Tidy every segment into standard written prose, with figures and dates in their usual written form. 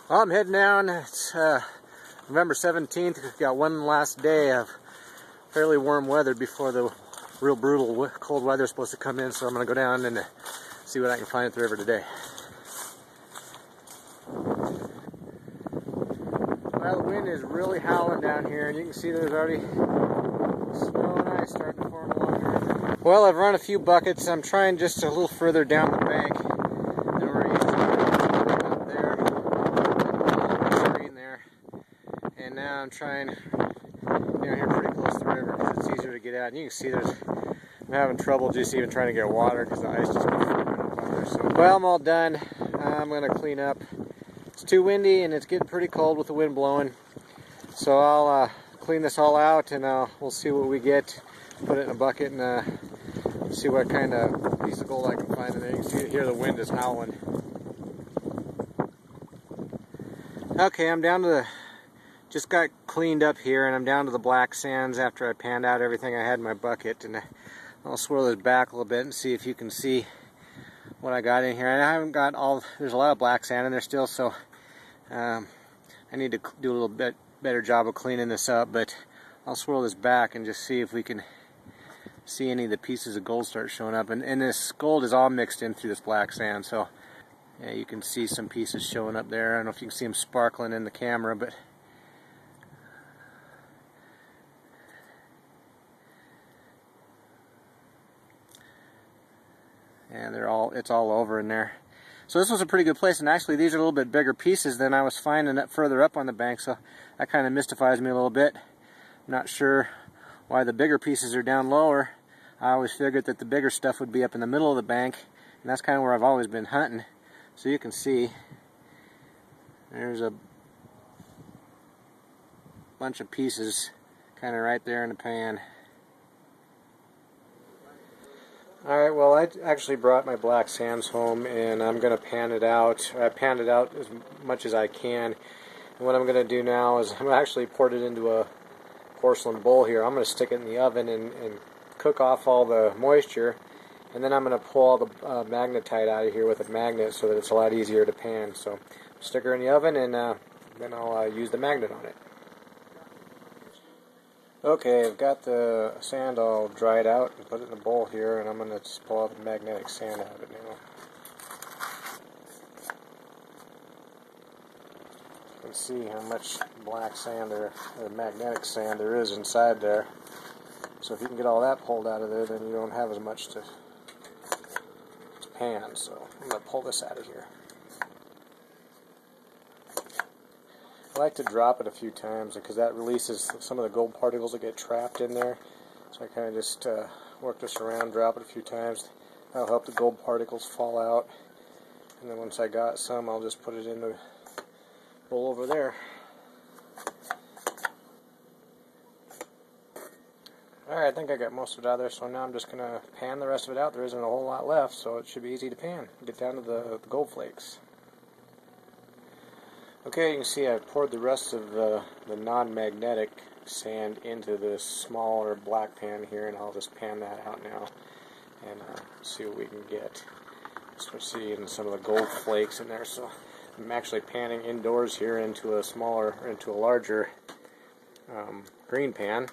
Well, I'm heading down. It's November 17th. We've got one last day of fairly warm weather before the real brutal cold weather is supposed to come in. So I'm going to go down and see what I can find at the river today. Well, the wind is really howling down here, and you can see there's already snow and ice starting to form along the river. Well, I've run a few buckets. I'm trying just a little further down the bank than we're used to. Up there, green there, and now I'm trying down here pretty close to the river because it's easier to get out. And you can see I'm having trouble just even trying to get water because the ice just keeps forming up on there. So, well, I'm all done. I'm going to clean up. It's too windy and it's getting pretty cold with the wind blowing. So I'll clean this all out and we'll see what we get. Put it in a bucket and see what kind of piece of gold I can find in there. You can see here the wind is howling. Okay, I'm down to just got cleaned up here and I'm down to the black sands after I panned out everything I had in my bucket. And I'll swirl this back a little bit and see if you can see what I got in here. And I haven't got all, there's a lot of black sand in there still, so I need to do a little bit better job of cleaning this up, but I'll swirl this back and just see if we can see any of the pieces of gold start showing up. And this gold is all mixed in through this black sand, so yeah, you can see some pieces showing up there. I don't know if you can see them sparkling in the camera, but and it's all over in there. So this was a pretty good place, and actually these are a little bit bigger pieces than I was finding further up on the bank, so that kind of mystifies me a little bit. I'm not sure why the bigger pieces are down lower. I always figured that the bigger stuff would be up in the middle of the bank, and that's kind of where I've always been hunting. So you can see there's a bunch of pieces kind of right there in the pan. Alright, well, I actually brought my black sands home and I'm going to pan it out. I panned it out as much as I can. And what I'm going to do now is I'm actually poured it into a porcelain bowl here. I'm going to stick it in the oven and cook off all the moisture. And then I'm going to pull all the magnetite out of here with a magnet so that it's a lot easier to pan. So stick her in the oven and then I'll use the magnet on it. Okay, I've got the sand all dried out and put it in a bowl here, and I'm going to just pull out the magnetic sand out of it now. You can see how much black sand or magnetic sand there is inside there. So if you can get all that pulled out of there, then you don't have as much to pan. So I'm going to pull this out of here. I like to drop it a few times because that releases some of the gold particles that get trapped in there. So I kind of just work this around, drop it a few times. That'll help the gold particles fall out. And then once I got some, I'll just put it in the bowl over there. Alright, I think I got most of it out of there, so now I'm just going to pan the rest of it out. There isn't a whole lot left, so it should be easy to pan. Get down to the gold flakes. Okay, you can see I've poured the rest of the non-magnetic sand into this smaller black pan here, and I'll just pan that out now and see what we can get. Start seeing some of the gold flakes in there. So I'm actually panning indoors here into a larger green pan.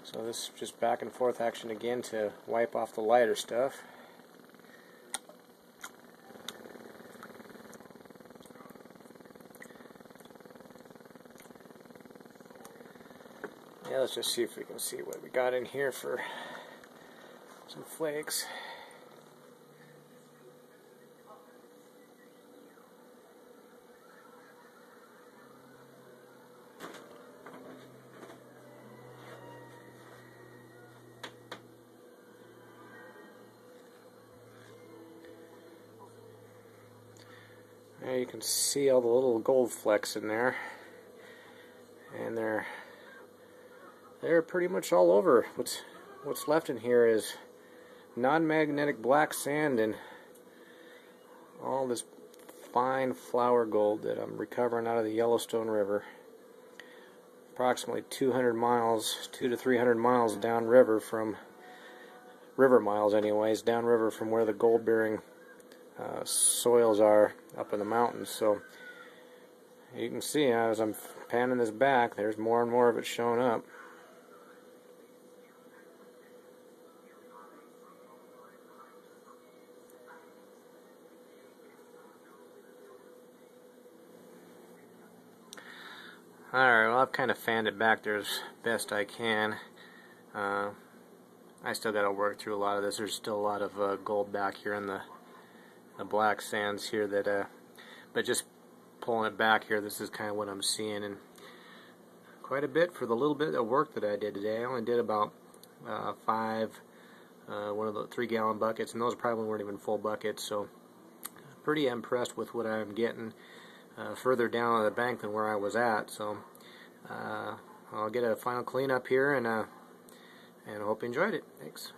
So this is just back and forth action again to wipe off the lighter stuff. Yeah, let's just see if we can see what we got in here for some flakes. Now you can see all the little gold flecks in there, and they're pretty much all over. What's left in here is non-magnetic black sand and all this fine flour gold that I'm recovering out of the Yellowstone River. Approximately 200 miles, 200 to 300 miles downriver from river miles anyways, downriver from where the gold-bearing soils are up in the mountains. So you can see as I'm panning this back, there's more and more of it showing up. Alright, well, I've kind of fanned it back there as best I can. I still got to work through a lot of this. There's still a lot of gold back here in the black sands here that, but just pulling it back here, this is kind of what I'm seeing, and quite a bit for the little bit of work that I did today. I only did about 5 one of the 3-gallon buckets, and those probably weren't even full buckets, so pretty impressed with what I'm getting further down on the bank than where I was at. So I'll get a final cleanup here, and I hope you enjoyed it. Thanks.